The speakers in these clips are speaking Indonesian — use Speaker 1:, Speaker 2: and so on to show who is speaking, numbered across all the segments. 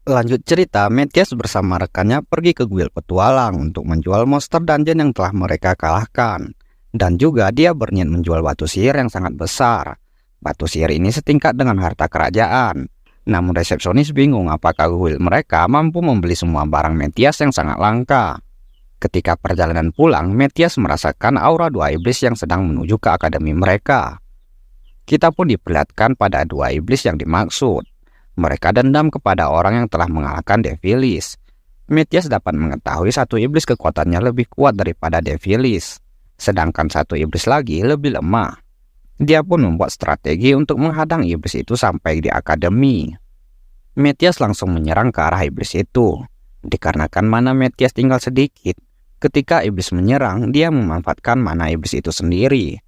Speaker 1: Lanjut cerita, Metyas bersama rekannya pergi ke kuil petualang untuk menjual monster dungeon yang telah mereka kalahkan. Dan juga dia berniat menjual batu sihir yang sangat besar. Batu sihir ini setingkat dengan harta kerajaan. Namun resepsionis bingung apakah kuil mereka mampu membeli semua barang Metyas yang sangat langka. Ketika perjalanan pulang, Metyas merasakan aura dua iblis yang sedang menuju ke akademi mereka. Kita pun diperlihatkan pada dua iblis yang dimaksud. Mereka dendam kepada orang yang telah mengalahkan Devilis. Metyas dapat mengetahui satu iblis kekuatannya lebih kuat daripada Devilis, sedangkan satu iblis lagi lebih lemah. Dia pun membuat strategi untuk menghadang iblis itu sampai di akademi. Metyas langsung menyerang ke arah iblis itu. Dikarenakan mana Metyas tinggal sedikit, ketika iblis menyerang, dia memanfaatkan mana iblis itu sendiri.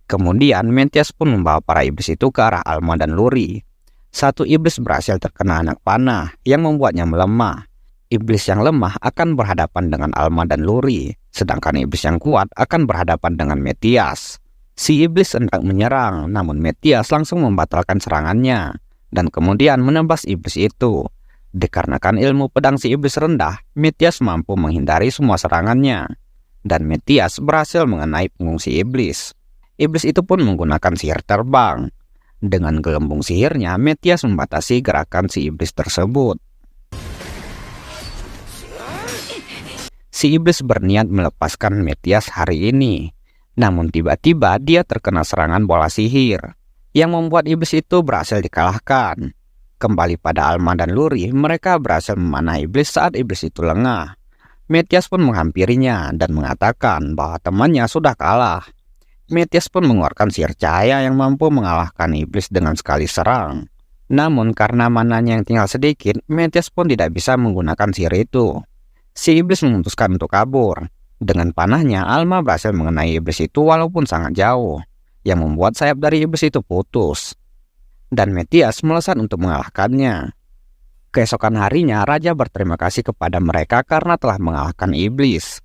Speaker 1: Kemudian Metyas pun membawa para iblis itu ke arah Alma dan Luri. Satu iblis berhasil terkena anak panah yang membuatnya melemah. Iblis yang lemah akan berhadapan dengan Alma dan Luri, sedangkan iblis yang kuat akan berhadapan dengan Metyas. Si iblis hendak menyerang, namun Metyas langsung membatalkan serangannya dan kemudian menembas iblis itu. Dikarenakan ilmu pedang si iblis rendah, Metyas mampu menghindari semua serangannya, dan Metyas berhasil mengenai punggung si iblis. Iblis itu pun menggunakan sihir terbang. Dengan gelembung sihirnya, Metyas membatasi gerakan si iblis tersebut. Si iblis berniat melepaskan Metyas hari ini. Namun tiba-tiba dia terkena serangan bola sihir, yang membuat iblis itu berhasil dikalahkan. Kembali pada Alma dan Luri, mereka berhasil memanah iblis saat iblis itu lengah. Metyas pun menghampirinya dan mengatakan bahwa temannya sudah kalah. Metyas pun mengeluarkan sihir cahaya yang mampu mengalahkan iblis dengan sekali serang. Namun karena mananya yang tinggal sedikit, Metyas pun tidak bisa menggunakan sihir itu. Si iblis memutuskan untuk kabur. Dengan panahnya, Alma berhasil mengenai iblis itu walaupun sangat jauh, yang membuat sayap dari iblis itu putus. Dan Metyas melesat untuk mengalahkannya. Keesokan harinya, Raja berterima kasih kepada mereka karena telah mengalahkan iblis.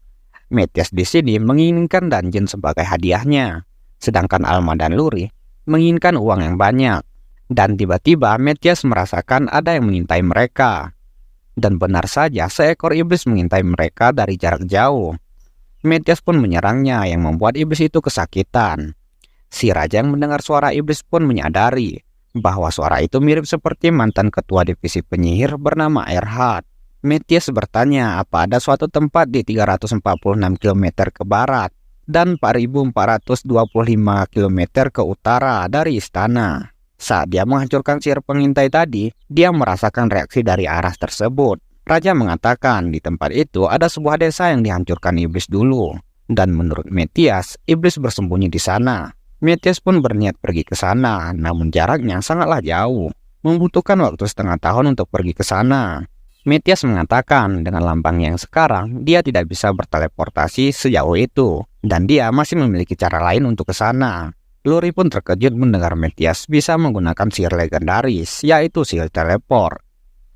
Speaker 1: Metyas di sini menginginkan dungeon sebagai hadiahnya, sedangkan Alma dan Luri menginginkan uang yang banyak. Dan tiba-tiba Metyas merasakan ada yang mengintai mereka. Dan benar saja, seekor iblis mengintai mereka dari jarak jauh. Metyas pun menyerangnya yang membuat iblis itu kesakitan. Si raja yang mendengar suara iblis pun menyadari bahwa suara itu mirip seperti mantan ketua divisi penyihir bernama Erhard. Metyas bertanya apa ada suatu tempat di 346 km ke barat dan 4.425 km ke utara dari istana. Saat dia menghancurkan sihir pengintai tadi, dia merasakan reaksi dari arah tersebut. Raja mengatakan di tempat itu ada sebuah desa yang dihancurkan iblis dulu. Dan menurut Metyas, iblis bersembunyi di sana. Metyas pun berniat pergi ke sana, namun jaraknya sangatlah jauh. Membutuhkan waktu setengah tahun untuk pergi ke sana. Metyas mengatakan dengan lambangnya yang sekarang, dia tidak bisa berteleportasi sejauh itu, dan dia masih memiliki cara lain untuk ke sana. Luri pun terkejut mendengar Metyas bisa menggunakan sihir legendaris, yaitu sihir teleport.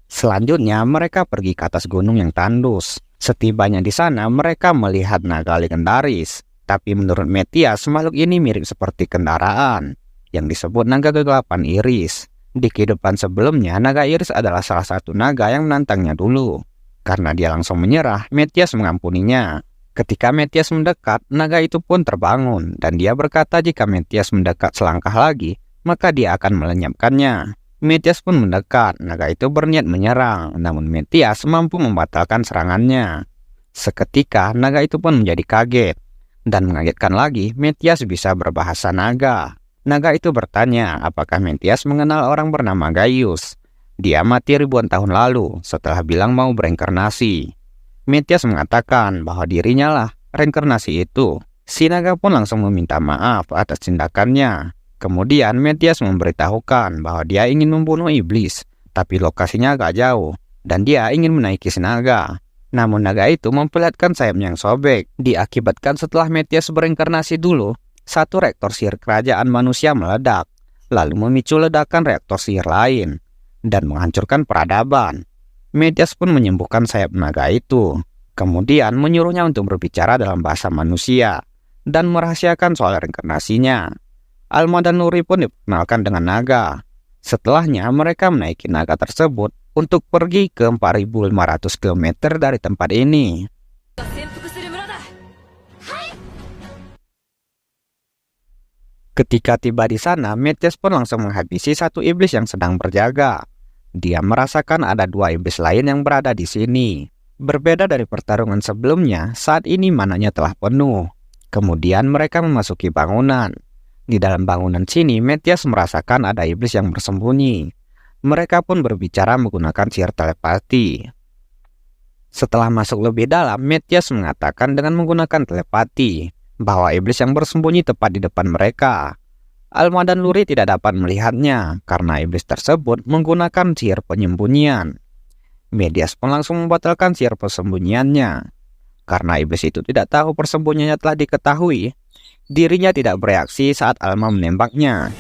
Speaker 1: Selanjutnya, mereka pergi ke atas gunung yang tandus. Setibanya di sana, mereka melihat naga legendaris. Tapi menurut Metyas, makhluk ini mirip seperti kendaraan, yang disebut naga kegelapan Iris. Di kehidupan sebelumnya, naga Iris adalah salah satu naga yang menantangnya dulu. Karena dia langsung menyerah, Metyas mengampuninya. Ketika Metyas mendekat, naga itu pun terbangun, dan dia berkata jika Metyas mendekat selangkah lagi, maka dia akan melenyapkannya. Metyas pun mendekat, naga itu berniat menyerang, namun Metyas mampu membatalkan serangannya. Seketika, naga itu pun menjadi kaget. Dan mengagetkan lagi, Metyas bisa berbahasa naga. Naga itu bertanya apakah Metyas mengenal orang bernama Gaius. Dia mati ribuan tahun lalu setelah bilang mau bereinkarnasi. Metyas mengatakan bahwa dirinya lah reinkarnasi itu. Si naga pun langsung meminta maaf atas tindakannya. Kemudian Metyas memberitahukan bahwa dia ingin membunuh iblis, tapi lokasinya agak jauh, dan dia ingin menaiki si naga. Namun naga itu memperlihatkan sayapnya yang sobek, diakibatkan setelah Metyas bereinkarnasi dulu. Satu reaktor sihir kerajaan manusia meledak, lalu memicu ledakan reaktor sihir lain, dan menghancurkan peradaban. Metyas pun menyembuhkan sayap naga itu, kemudian menyuruhnya untuk berbicara dalam bahasa manusia, dan merahasiakan soal reinkarnasinya. Alma dan Luri pun diperkenalkan dengan naga. Setelahnya mereka menaiki naga tersebut untuk pergi ke 4.500 km dari tempat ini. Ketika tiba di sana, Meties pun langsung menghabisi satu iblis yang sedang berjaga. Dia merasakan ada dua iblis lain yang berada di sini. Berbeda dari pertarungan sebelumnya, saat ini mananya telah penuh. Kemudian mereka memasuki bangunan. Di dalam bangunan sini, Meties merasakan ada iblis yang bersembunyi. Mereka pun berbicara menggunakan sihir telepati. Setelah masuk lebih dalam, Meties mengatakan dengan menggunakan telepati bahwa iblis yang bersembunyi tepat di depan mereka. Alma dan Luri tidak dapat melihatnya karena iblis tersebut menggunakan sihir penyembunyian. Meties pun langsung membatalkan sihir persembunyiannya. Karena iblis itu tidak tahu persembunyiannya telah diketahui, dirinya tidak bereaksi saat Alma menembaknya.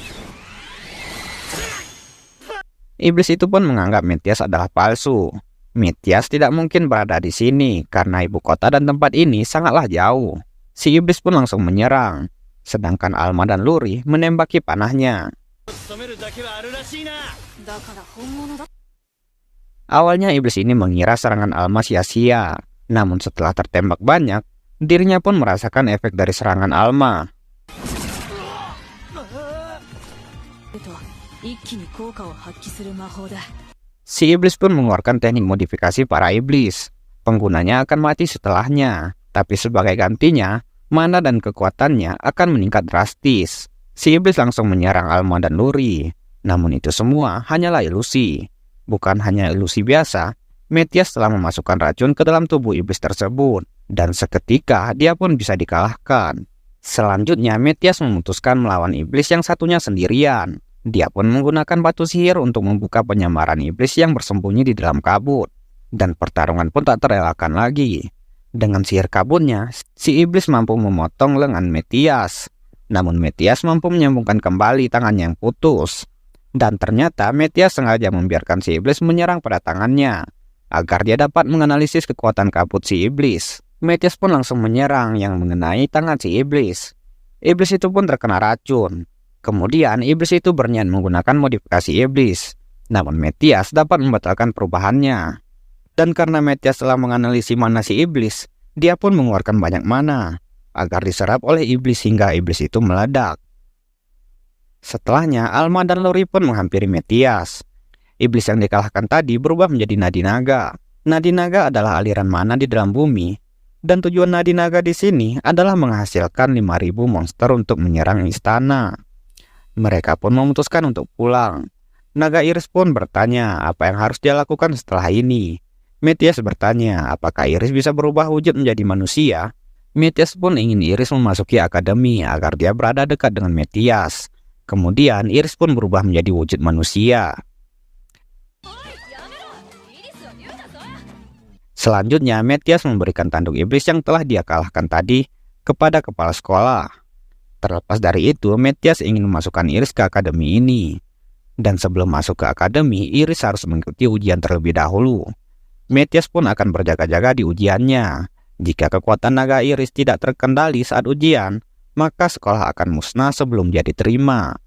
Speaker 1: Iblis itu pun menganggap Meties adalah palsu. Meties tidak mungkin berada di sini karena ibu kota dan tempat ini sangatlah jauh. Si iblis pun langsung menyerang, sedangkan Alma dan Luri menembaki panahnya. Awalnya iblis ini mengira serangan Alma sia-sia, namun setelah tertembak banyak, dirinya pun merasakan efek dari serangan Alma. Si iblis pun mengeluarkan teknik modifikasi para iblis. Penggunanya akan mati setelahnya. Tapi sebagai gantinya, mana dan kekuatannya akan meningkat drastis. Si iblis langsung menyerang Alma dan Luri. Namun itu semua hanyalah ilusi. Bukan hanya ilusi biasa, Meties telah memasukkan racun ke dalam tubuh iblis tersebut. Dan seketika dia pun bisa dikalahkan. Selanjutnya Meties memutuskan melawan iblis yang satunya sendirian. Dia pun menggunakan batu sihir untuk membuka penyamaran iblis yang bersembunyi di dalam kabut. Dan pertarungan pun tak terelakkan lagi. Dengan sihir kabutnya, si iblis mampu memotong lengan Meties. Namun Meties mampu menyambungkan kembali tangannya yang putus. Dan ternyata Meties sengaja membiarkan si iblis menyerang pada tangannya, agar dia dapat menganalisis kekuatan kabut si iblis. Meties pun langsung menyerang yang mengenai tangan si iblis. Iblis itu pun terkena racun. Kemudian iblis itu berniat menggunakan modifikasi iblis. Namun Meties dapat membatalkan perubahannya. Dan karena Meties telah menganalisis mana si iblis, dia pun mengeluarkan banyak mana agar diserap oleh iblis hingga iblis itu meledak. Setelahnya, Alma dan Luri pun menghampiri Meties. Iblis yang dikalahkan tadi berubah menjadi nadi naga. Nadi naga adalah aliran mana di dalam bumi, dan tujuan nadi naga di sini adalah menghasilkan 5.000 monster untuk menyerang istana. Mereka pun memutuskan untuk pulang. Naga Iris pun bertanya apa yang harus dia lakukan setelah ini. Meties bertanya apakah Iris bisa berubah wujud menjadi manusia. Meties pun ingin Iris memasuki akademi agar dia berada dekat dengan Meties. Kemudian Iris pun berubah menjadi wujud manusia. Selanjutnya Meties memberikan tanduk iblis yang telah dia kalahkan tadi kepada kepala sekolah. Terlepas dari itu, Meties ingin memasukkan Iris ke akademi ini. Dan sebelum masuk ke akademi, Iris harus mengikuti ujian terlebih dahulu. Meties pun akan berjaga-jaga di ujiannya. Jika kekuatan naga Iris tidak terkendali saat ujian, maka sekolah akan musnah sebelum dia diterima.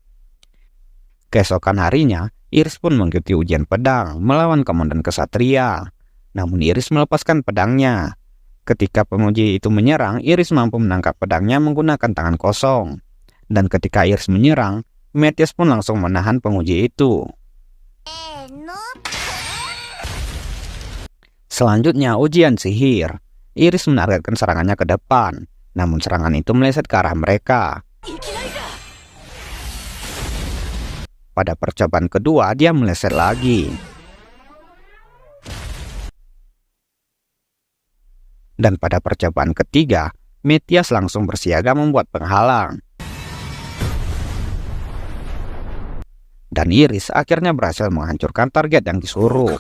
Speaker 1: Keesokan harinya, Iris pun mengikuti ujian pedang melawan komandan kesatria. Namun Iris melepaskan pedangnya. Ketika penguji itu menyerang, Iris mampu menangkap pedangnya menggunakan tangan kosong. Dan ketika Iris menyerang, Meties pun langsung menahan penguji itu. Selanjutnya ujian sihir. Iris menargetkan serangannya ke depan, namun serangan itu meleset ke arah mereka. Pada percobaan kedua, dia meleset lagi. Dan pada percobaan ketiga, Meties langsung bersiaga membuat penghalang. Dan Iris akhirnya berhasil menghancurkan target yang disuruh.